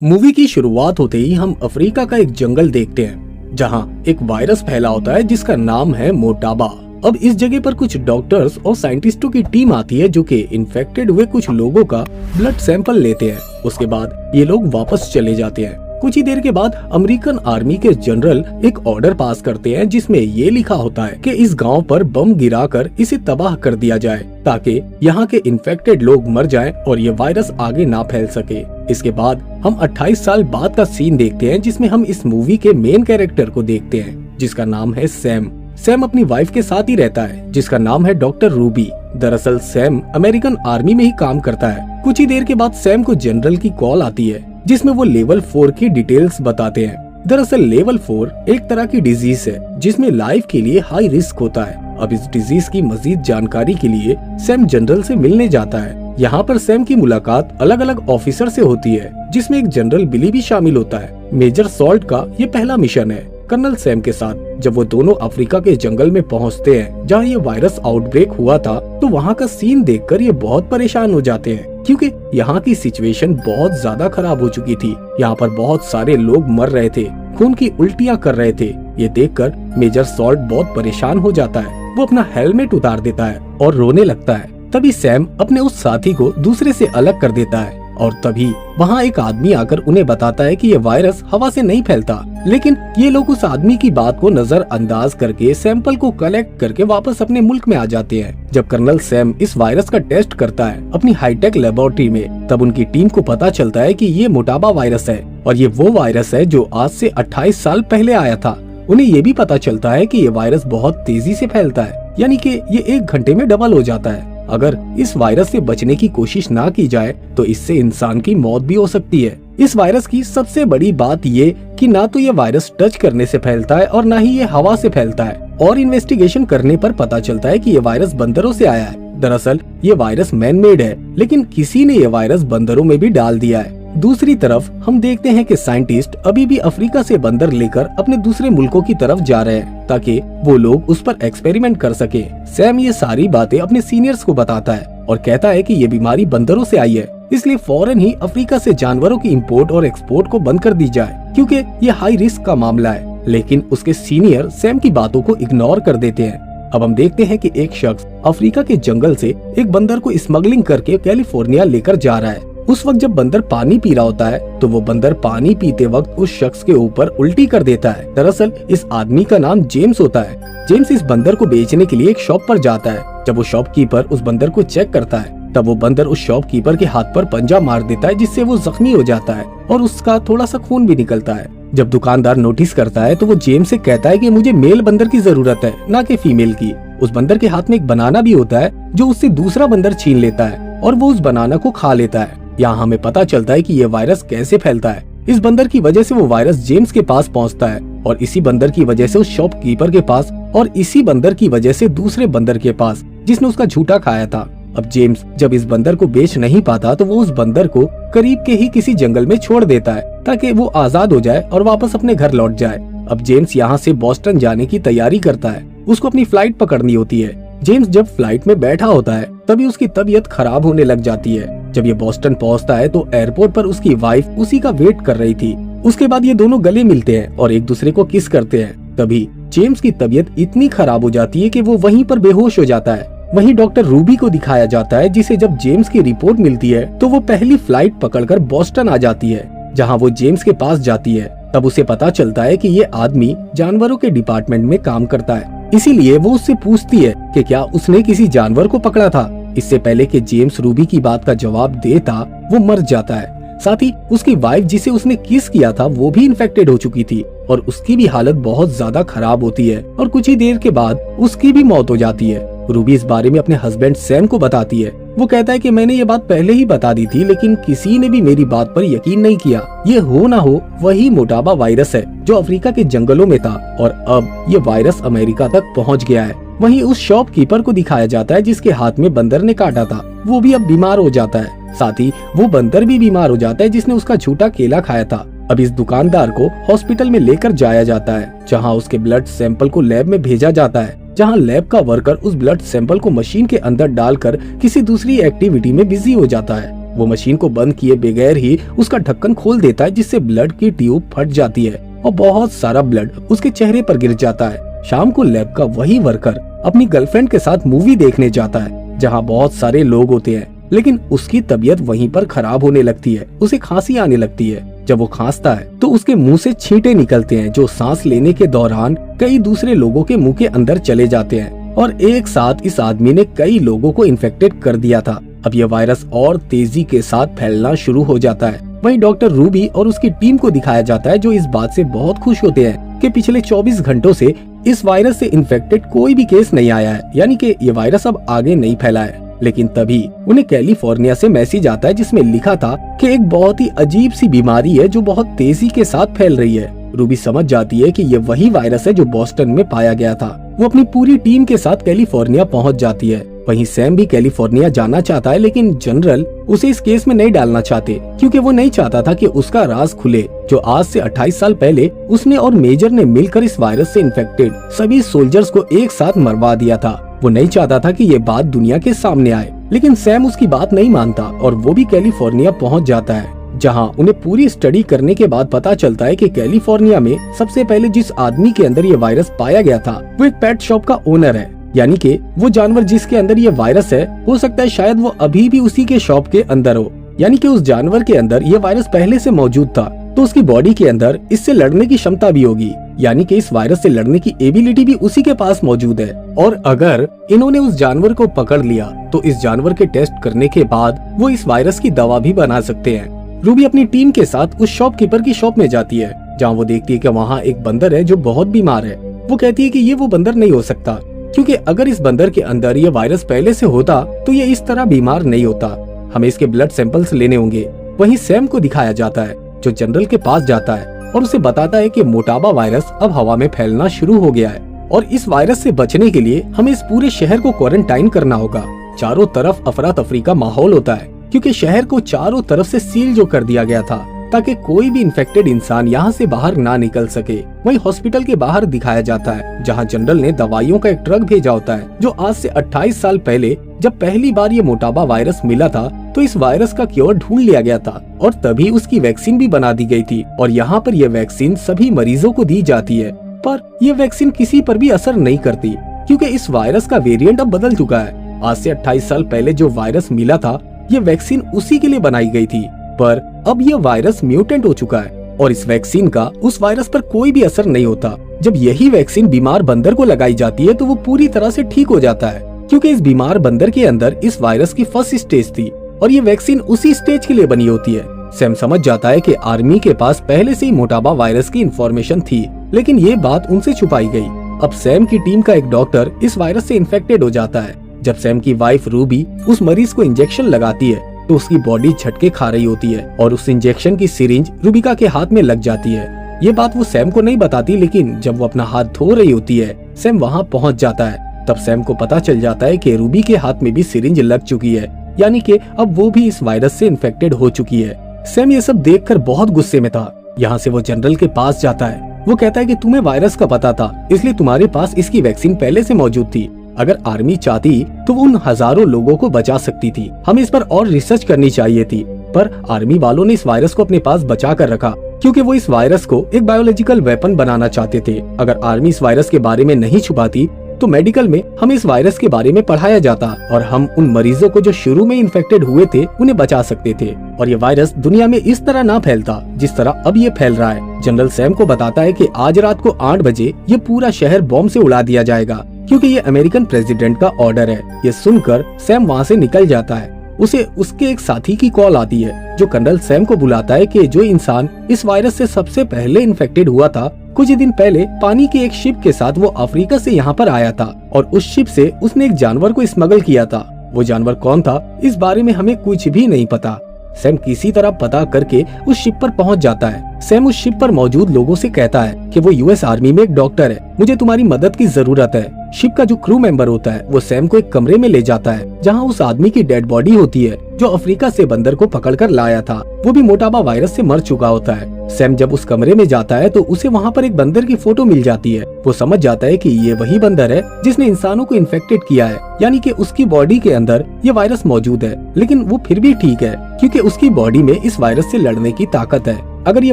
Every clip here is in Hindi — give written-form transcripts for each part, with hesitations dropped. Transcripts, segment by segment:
मूवी की शुरुआत होते ही हम अफ्रीका का एक जंगल देखते हैं जहां एक वायरस फैला होता है जिसका नाम है मोटाबा। अब इस जगह पर कुछ डॉक्टर्स और साइंटिस्टों की टीम आती है जो कि इन्फेक्टेड हुए कुछ लोगों का ब्लड सैंपल लेते हैं। उसके बाद ये लोग वापस चले जाते हैं। कुछ ही देर के बाद अमेरिकन आर्मी के जनरल एक ऑर्डर पास करते हैं जिसमें ये लिखा होता है कि इस गांव पर बम गिराकर इसे तबाह कर दिया जाए ताकि यहाँ के इन्फेक्टेड लोग मर जाएं और ये वायरस आगे ना फैल सके। इसके बाद हम 28 साल बाद का सीन देखते हैं जिसमें हम इस मूवी के मेन कैरेक्टर को देखते हैं जिसका नाम है सैम। सैम अपनी वाइफ के साथ ही रहता है जिसका नाम है डॉक्टर रूबी। दरअसल सैम अमेरिकन आर्मी में ही काम करता है। कुछ ही देर के बाद सैम को जनरल की कॉल आती है जिसमें वो लेवल 4 की डिटेल्स बताते हैं। दरअसल लेवल 4 एक तरह की डिजीज है जिसमें लाइफ के लिए हाई रिस्क होता है। अब इस डिजीज की मजीद जानकारी के लिए सैम जनरल से मिलने जाता है। यहाँ पर सैम की मुलाकात अलग अलग ऑफिसर से होती है जिसमें एक जनरल बिली भी शामिल होता है। मेजर सॉल्ट का ये पहला मिशन है कर्नल सैम के साथ। जब वो दोनों अफ्रीका के जंगल में पहुँचते हैं जहाँ ये वायरस आउटब्रेक हुआ था तो वहाँ का सीन देखकर ये बहुत परेशान हो जाते हैं क्योंकि यहाँ की सिचुएशन बहुत ज्यादा खराब हो चुकी थी। यहाँ पर बहुत सारे लोग मर रहे थे, खून की उल्टियाँ कर रहे थे। ये देखकर मेजर सॉल्ट बहुत परेशान हो जाता है। वो अपना हेलमेट उतार देता है और रोने लगता है। तभी सैम अपने उस साथी को दूसरे से अलग कर देता है और तभी वहाँ एक आदमी आकर उन्हें बताता है कि ये वायरस हवा से नहीं फैलता। लेकिन ये लोग उस आदमी की बात को नजरअंदाज करके सैंपल को कलेक्ट करके वापस अपने मुल्क में आ जाते हैं। जब कर्नल सैम इस वायरस का टेस्ट करता है अपनी हाईटेक लेबोरेटरी में तब उनकी टीम को पता चलता है कि ये मोटाबा वायरस है और ये वो वायरस है जो आज से 28 साल पहले आया था। उन्हें ये भी पता चलता है कि ये वायरस बहुत तेजी से फैलता है, यानी कि ये 1 घंटे में डबल हो जाता है। अगर इस वायरस से बचने की कोशिश ना की जाए तो इससे इंसान की मौत भी हो सकती है। इस वायरस की सबसे बड़ी बात ये कि ना तो ये वायरस टच करने से फैलता है और ना ही ये हवा से फैलता है। और इन्वेस्टिगेशन करने पर पता चलता है कि ये वायरस बंदरों से आया है। दरअसल ये वायरस मैन मेड है लेकिन किसी ने ये वायरस बंदरों में भी डाल दिया है। दूसरी तरफ हम देखते हैं कि साइंटिस्ट अभी भी अफ्रीका से बंदर लेकर अपने दूसरे मुल्कों की तरफ जा रहे हैं ताकि वो लोग उस पर एक्सपेरिमेंट कर सके। सैम ये सारी बातें अपने सीनियर्स को बताता है और कहता है कि ये बीमारी बंदरों से आई है, इसलिए फौरन ही अफ्रीका से जानवरों की इंपोर्ट और एक्सपोर्ट को बंद कर दी जाए क्योंकि ये हाई रिस्क का मामला है। लेकिन उसके सीनियर सैम की बातों को इग्नोर कर देते हैं। अब हम देखते हैं कि एक शख्स अफ्रीका के जंगल से एक बंदर को स्मगलिंग करके कैलिफोर्निया लेकर जा रहा है। उस वक्त जब बंदर पानी पी रहा होता है तो वो बंदर पानी पीते वक्त उस शख्स के ऊपर उल्टी कर देता है। दरअसल इस आदमी का नाम जेम्स होता है। जेम्स इस बंदर को बेचने के लिए एक शॉप पर जाता है। जब वो शॉपकीपर उस बंदर को चेक करता है तब वो बंदर उस शॉपकीपर के हाथ पर पंजा मार देता है जिससे वो जख्मी हो जाता है और उसका थोड़ा सा खून भी निकलता है। जब दुकानदार नोटिस करता है तो वो जेम्स से कहता है कि मुझे मेल बंदर की जरूरत है ना कि फीमेल की। उस बंदर के हाथ में एक बनाना भी होता है जो उससे दूसरा बंदर छीन लेता है और वो उस बनाना को खा लेता है। यहाँ हमें पता चलता है कि ये वायरस कैसे फैलता है। इस बंदर की वजह से वो वायरस जेम्स के पास पहुँचता है और इसी बंदर की वजह से उस शॉपकीपर के पास और इसी बंदर की वजह से दूसरे बंदर के पास जिसने उसका झूठा खाया था। अब जेम्स जब इस बंदर को बेच नहीं पाता तो वो उस बंदर को करीब के ही किसी जंगल में छोड़ देता है ताकि वो आजाद हो जाए और वापस अपने घर लौट जाए। अब जेम्स यहाँ से बोस्टन जाने की तैयारी करता है। उसको अपनी फ्लाइट पकड़नी होती है। जेम्स जब फ्लाइट में बैठा होता है तभी उसकी तबीयत खराब होने लग जाती है। जब ये बोस्टन पहुंचता है तो एयरपोर्ट पर उसकी वाइफ उसी का वेट कर रही थी। उसके बाद ये दोनों गले मिलते हैं और एक दूसरे को किस करते हैं। तभी जेम्स की तबीयत इतनी खराब हो जाती है कि वो वहीं पर बेहोश हो जाता है। वहीं डॉक्टर रूबी को दिखाया जाता है जिसे जब जेम्स की रिपोर्ट मिलती है तो वो पहली फ्लाइट पकड़कर बोस्टन आ जाती है। जहां वो जेम्स के पास जाती है तब उसे पता चलता है कि ये आदमी जानवरों के डिपार्टमेंट में काम करता है। इसीलिए वो उससे पूछती है कि क्या उसने किसी जानवर को पकड़ा था। इससे पहले कि जेम्स रूबी की बात का जवाब देता वो मर जाता है। साथ ही उसकी वाइफ जिसे उसने किस किया था वो भी इन्फेक्टेड हो चुकी थी और उसकी भी हालत बहुत ज्यादा खराब होती है और कुछ ही देर के बाद उसकी भी मौत हो जाती है। रूबी इस बारे में अपने हस्बैंड सैम को बताती है। वो कहता है कि मैंने ये बात पहले ही बता दी थी लेकिन किसी ने भी मेरी बात पर यकीन नहीं किया। ये हो ना हो वही मोटाबा वायरस है जो अफ्रीका के जंगलों में था और अब ये वायरस अमेरिका तक पहुंच गया है। वहीं उस शॉपकीपर को दिखाया जाता है जिसके हाथ में बंदर ने काटा था। वो भी अब बीमार हो जाता है। साथ ही वो बंदर भी बीमार हो जाता है जिसने उसका झूठा केला खाया था। अब इस दुकानदार को हॉस्पिटल में लेकर जाया जाता है जहाँ उसके ब्लड सैंपल को लैब में भेजा जाता है जहां लैब का वर्कर उस ब्लड सैंपल को मशीन के अंदर डालकर किसी दूसरी एक्टिविटी में बिजी हो जाता है। वो मशीन को बंद किए बगैर ही उसका ढक्कन खोल देता है, जिससे ब्लड की ट्यूब फट जाती है और बहुत सारा ब्लड उसके चेहरे पर गिर जाता है। शाम को लैब का वही वर्कर अपनी गर्लफ्रेंड के साथ मूवी देखने जाता है, जहाँ बहुत सारे लोग होते हैं, लेकिन उसकी तबीयत वहीं पर खराब होने लगती है। उसे खांसी आने लगती है। जब वो खांसता है तो उसके मुंह से छींटे निकलते हैं, जो सांस लेने के दौरान कई दूसरे लोगों के मुंह के अंदर चले जाते हैं और एक साथ इस आदमी ने कई लोगों को इन्फेक्टेड कर दिया था। अब यह वायरस और तेजी के साथ फैलना शुरू हो जाता है। वहीं डॉक्टर रूबी और उसकी टीम को दिखाया जाता है, जो इस बात से बहुत खुश होते हैं कि पिछले 24 घंटों से इस वायरस से इन्फेक्टेड कोई भी केस नहीं आया है, यानी कि ये वायरस अब आगे नहीं फैला है। लेकिन तभी उन्हें कैलिफोर्निया से मैसेज आता है, जिसमें लिखा था कि एक बहुत ही अजीब सी बीमारी है जो बहुत तेजी के साथ फैल रही है। रूबी समझ जाती है कि ये वही वायरस है जो बोस्टन में पाया गया था। वो अपनी पूरी टीम के साथ कैलिफोर्निया पहुंच जाती है। वहीं सैम भी कैलिफोर्निया जाना चाहता है, लेकिन जनरल उसे इस केस में नहीं डालना चाहते, क्योंकि वो नहीं चाहता था कि उसका राज खुले, जो आज से 28 साल पहले उसने और मेजर ने मिलकर इस वायरस से इन्फेक्टेड सभी सोल्जर्स को एक साथ मरवा दिया था। वो नहीं चाहता था कि ये बात दुनिया के सामने आए, लेकिन सैम उसकी बात नहीं मानता और वो भी कैलिफोर्निया पहुंच जाता है, जहां उन्हें पूरी स्टडी करने के बाद पता चलता है कि कैलिफोर्निया में सबसे पहले जिस आदमी के अंदर ये वायरस पाया गया था वो एक पेट शॉप का ओनर है। यानी कि वो जानवर जिसके अंदर ये वायरस है, हो सकता है शायद वो अभी भी उसी के शॉप के अंदर हो। यानी कि उस जानवर के अंदर ये वायरस पहले से मौजूद था, तो उसकी बॉडी के अंदर इससे लड़ने की क्षमता भी होगी। यानी कि इस वायरस से लड़ने की एबिलिटी भी उसी के पास मौजूद है। और अगर इन्होंने उस जानवर को पकड़ लिया तो इस जानवर के टेस्ट करने के बाद वो इस वायरस की दवा भी बना सकते हैं। रूबी अपनी टीम के साथ उस शॉपकीपर की शॉप में जाती है, जहाँ वो देखती है कि वहाँ एक बंदर है जो बहुत बीमार है। वो कहती है कि ये वो बंदर नहीं हो सकता, क्योंकि अगर इस बंदर के अंदर ये वायरस पहले से होता तो ये इस तरह बीमार नहीं होता। हमें इसके ब्लड सैंपल्स लेने होंगे। वहीं सैम को दिखाया जाता है, जो जनरल के पास जाता है और उसे बताता है कि मोटाबा वायरस अब हवा में फैलना शुरू हो गया है और इस वायरस से बचने के लिए हमें इस पूरे शहर को क्वारंटाइन करना होगा। चारों तरफ अफरा तफरी का माहौल होता है, क्योंकि शहर को चारों तरफ से सील जो कर दिया गया था, ताकि कोई भी इन्फेक्टेड इंसान यहाँ से बाहर ना निकल सके। वहीं हॉस्पिटल के बाहर दिखाया जाता है, जहाँ जनरल ने दवाइयों का एक ट्रक भेजा होता है, जो आज से 28 साल पहले जब पहली बार ये मोटाबा वायरस मिला था तो इस वायरस का क्योर ढूंढ लिया गया था और तभी उसकी वैक्सीन भी बना दी गई थी। और यहाँ पर यह वैक्सीन सभी मरीजों को दी जाती है, पर यह वैक्सीन किसी पर भी असर नहीं करती, क्योंकि इस वायरस का वेरिएंट अब बदल चुका है। आज से 28 साल पहले जो वायरस मिला था, ये वैक्सीन उसी के लिए बनाई गई थी, पर अब यह वायरस म्यूटेंट हो चुका है और इस वैक्सीन का उस वायरस पर कोई भी असर नहीं होता। जब यही वैक्सीन बीमार बंदर को लगाई जाती है तो वो पूरी तरह से ठीक हो जाता है, क्योंकि इस बीमार बंदर के अंदर इस वायरस की फर्स्ट स्टेज थी और ये वैक्सीन उसी स्टेज के लिए बनी होती है। सैम समझ जाता है कि आर्मी के पास पहले से ही मोटाबा वायरस की इंफॉर्मेशन थी, लेकिन ये बात उनसे छुपाई गई। अब सैम की टीम का एक डॉक्टर इस वायरस से इन्फेक्टेड हो जाता है। जब सैम की वाइफ रूबी उस मरीज को इंजेक्शन लगाती है तो उसकी बॉडी झटके खा रही होती है और उस इंजेक्शन की सिरिंज रूबिका के हाथ में लग जाती है। ये बात वो सैम को नहीं बताती, लेकिन जब वो अपना हाथ धो रही होती है, सैम वहाँ पहुँच जाता है। तब सैम को पता चल जाता है कि रूबी के हाथ में भी सिरिंज लग चुकी है, यानी कि अब वो भी इस वायरस से इन्फेक्टेड हो चुकी है। सैम ये सब देखकर बहुत गुस्से में था। यहाँ से वो जनरल के पास जाता है। वो कहता है कि तुम्हें वायरस का पता था, इसलिए तुम्हारे पास इसकी वैक्सीन पहले से मौजूद थी। अगर आर्मी चाहती तो वो उन हजारों लोगों को बचा सकती थी। हमें इस पर और रिसर्च करनी चाहिए थी, पर आर्मी वालों ने इस वायरस को अपने पास बचा कर रखा, क्योंकि वो इस वायरस को एक बायोलॉजिकल वेपन बनाना चाहते थे। अगर आर्मी इस वायरस के बारे में नहीं छुपाती तो मेडिकल में हमें इस वायरस के बारे में पढ़ाया जाता और हम उन मरीजों को जो शुरू में इन्फेक्टेड हुए थे उन्हें बचा सकते थे और ये वायरस दुनिया में इस तरह ना फैलता जिस तरह अब ये फैल रहा है। जनरल सैम को बताता है कि आज रात को 8 बजे ये पूरा शहर बॉम्ब से उड़ा दिया जाएगा, क्योंकि ये अमेरिकन प्रेसिडेंट का ऑर्डर है। ये सुनकर सैम वहाँ से निकल जाता है। उसे उसके एक साथी की कॉल आती है, जो कर्नल सैम को बुलाता है कि जो इंसान इस वायरस से सबसे पहले इन्फेक्टेड हुआ था, कुछ दिन पहले पानी की एक शिप के साथ वो अफ्रीका से यहाँ पर आया था और उस शिप से उसने एक जानवर को स्मगल किया था। वो जानवर कौन था, इस बारे में हमें कुछ भी नहीं पता। सैम किसी तरह पता करके उस शिप पर पहुँच जाता है सैम उस शिप पर मौजूद लोगों से कहता है कि वो यूएस आर्मी में एक डॉक्टर है, मुझे तुम्हारी मदद की जरूरत है। शिप का जो क्रू मेंबर होता है वो सैम को एक कमरे में ले जाता है जहाँ उस आदमी की डेड बॉडी होती है जो अफ्रीका से बंदर को पकड़कर लाया था। वो भी मोटाबा वायरस से मर चुका होता है। सैम जब उस कमरे में जाता है तो उसे वहाँ पर एक बंदर की फोटो मिल जाती है। वो समझ जाता है कि ये वही बंदर है जिसने इंसानों को इन्फेक्टेड किया है, यानी कि उसकी बॉडी के अंदर ये वायरस मौजूद है। लेकिन वो फिर भी ठीक है क्योंकि उसकी बॉडी में इस वायरस से लड़ने की ताकत है। अगर ये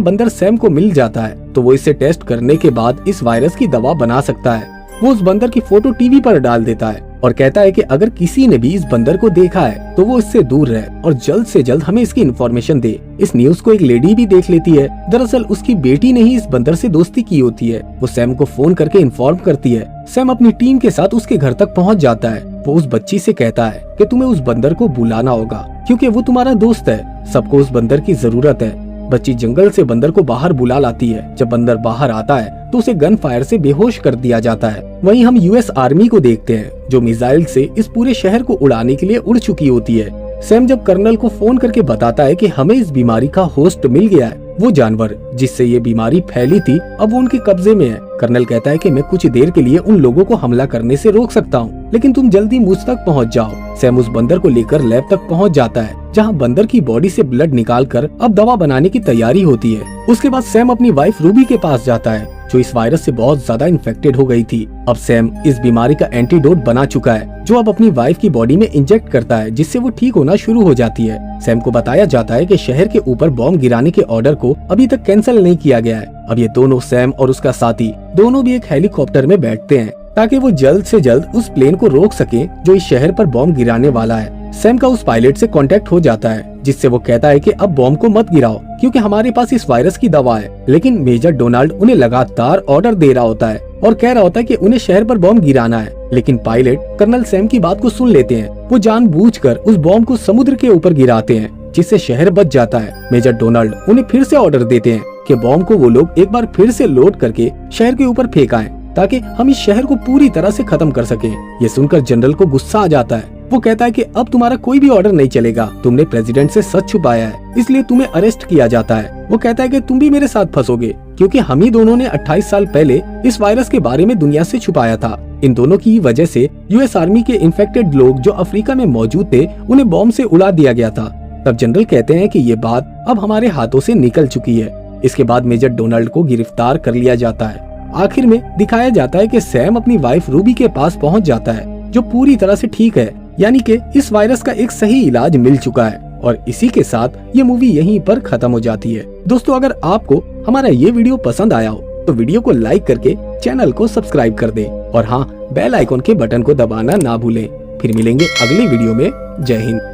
बंदर सैम को मिल जाता है तो वो इसे टेस्ट करने के बाद इस वायरस की दवा बना सकता है। वो उस बंदर की फोटो टीवी पर डाल देता है और कहता है कि अगर किसी ने भी इस बंदर को देखा है तो वो इससे दूर रहे और जल्द से जल्द हमें इसकी इन्फॉर्मेशन दे। इस न्यूज को एक लेडी भी देख लेती है। दरअसल उसकी बेटी ने ही इस बंदर से दोस्ती की होती है। वो सैम को फोन करके इन्फॉर्म करती है। सैम अपनी टीम के साथ उसके घर तक पहुंच जाता है। वो उस बच्ची से कहता है कि तुम्हें उस बंदर को बुलाना होगा क्योंकि वो तुम्हारा दोस्त है। सबको उस बंदर की जरूरत है। बच्ची जंगल से बंदर को बाहर बुला लाती है। जब बंदर बाहर आता है तो उसे गन फायर से बेहोश कर दिया जाता है। वहीं हम यूएस आर्मी को देखते हैं जो मिसाइल से इस पूरे शहर को उड़ाने के लिए उड़ चुकी होती है। सैम जब कर्नल को फोन करके बताता है कि हमें इस बीमारी का होस्ट मिल गया है, वो जानवर जिससे ये बीमारी फैली थी अब वो उनके कब्जे में है। कर्नल कहता है कि मैं कुछ देर के लिए उन लोगों को हमला करने से रोक सकता हूँ, लेकिन तुम जल्दी मुझ तक पहुँच जाओ। सैम उस बंदर को लेकर लैब तक पहुँच जाता है जहाँ बंदर की बॉडी से ब्लड निकालकर अब दवा बनाने की तैयारी होती है। उसके बाद सैम अपनी वाइफ रूबी के पास जाता है जो इस वायरस से बहुत ज्यादा इन्फेक्टेड हो गई थी। अब सैम इस बीमारी का एंटीडोट बना चुका है जो अब अपनी वाइफ की बॉडी में इंजेक्ट करता है जिससे वो ठीक होना शुरू हो जाती है। सैम को बताया जाता है कि शहर के ऊपर बॉम्ब गिराने के ऑर्डर को अभी तक कैंसिल नहीं किया गया है। अब ये दोनों सैम और उसका साथी दोनों भी एक हेलीकॉप्टर में बैठते हैं ताकि वो जल्द से जल्द उस प्लेन को रोक सके जो इस शहर पर बॉम्ब गिराने वाला है। सैम का उस पायलट से कांटेक्ट हो जाता है जिससे वो कहता है कि अब बॉम्ब को मत गिराओ क्योंकि हमारे पास इस वायरस की दवा है। लेकिन मेजर डोनाल्ड उन्हें लगातार ऑर्डर दे रहा होता है और कह रहा होता है कि उन्हें शहर पर बॉम्ब गिराना है। लेकिन पायलट कर्नल सैम की बात को सुन लेते हैं। वो जानबूझकर उस बॉम्ब को समुद्र के ऊपर गिराते हैं जिससे शहर बच जाता है। मेजर डोनाल्ड उन्हें फिर से ऑर्डर देते हैं कि बॉम्ब को वो लोग एक बार फिर से लोड करके शहर के ऊपर फेंकाएं ताकि हम इस शहर को पूरी तरह से खत्म कर सके। ये सुनकर जनरल को गुस्सा आ जाता है। वो कहता है कि अब तुम्हारा कोई भी ऑर्डर नहीं चलेगा, तुमने प्रेसिडेंट से सच छुपाया है इसलिए तुम्हें अरेस्ट किया जाता है। वो कहता है कि तुम भी मेरे साथ फंसोगे क्योंकि हम ही दोनों ने 28 साल पहले इस वायरस के बारे में दुनिया से छुपाया था। इन दोनों की वजह से यूएस आर्मी के इन्फेक्टेड लोग जो अफ्रीका में मौजूद थे उन्हें बॉम्ब से उड़ा दिया गया था। तब जनरल कहते हैं कि ये बात अब हमारे हाथों से निकल चुकी है। इसके बाद मेजर डोनाल्ड को गिरफ्तार कर लिया जाता है। आखिर में दिखाया जाता है कि सैम अपनी वाइफ रूबी के पास पहुंच जाता है जो पूरी तरह से ठीक है, यानी कि इस वायरस का एक सही इलाज मिल चुका है। और इसी के साथ ये मूवी यहीं पर खत्म हो जाती है। दोस्तों, अगर आपको हमारा ये वीडियो पसंद आया हो तो वीडियो को लाइक करके चैनल को सब्सक्राइब कर दें और हाँ, बेल आइकॉन के बटन को दबाना ना भूलें। फिर मिलेंगे अगली वीडियो में। जय हिंद।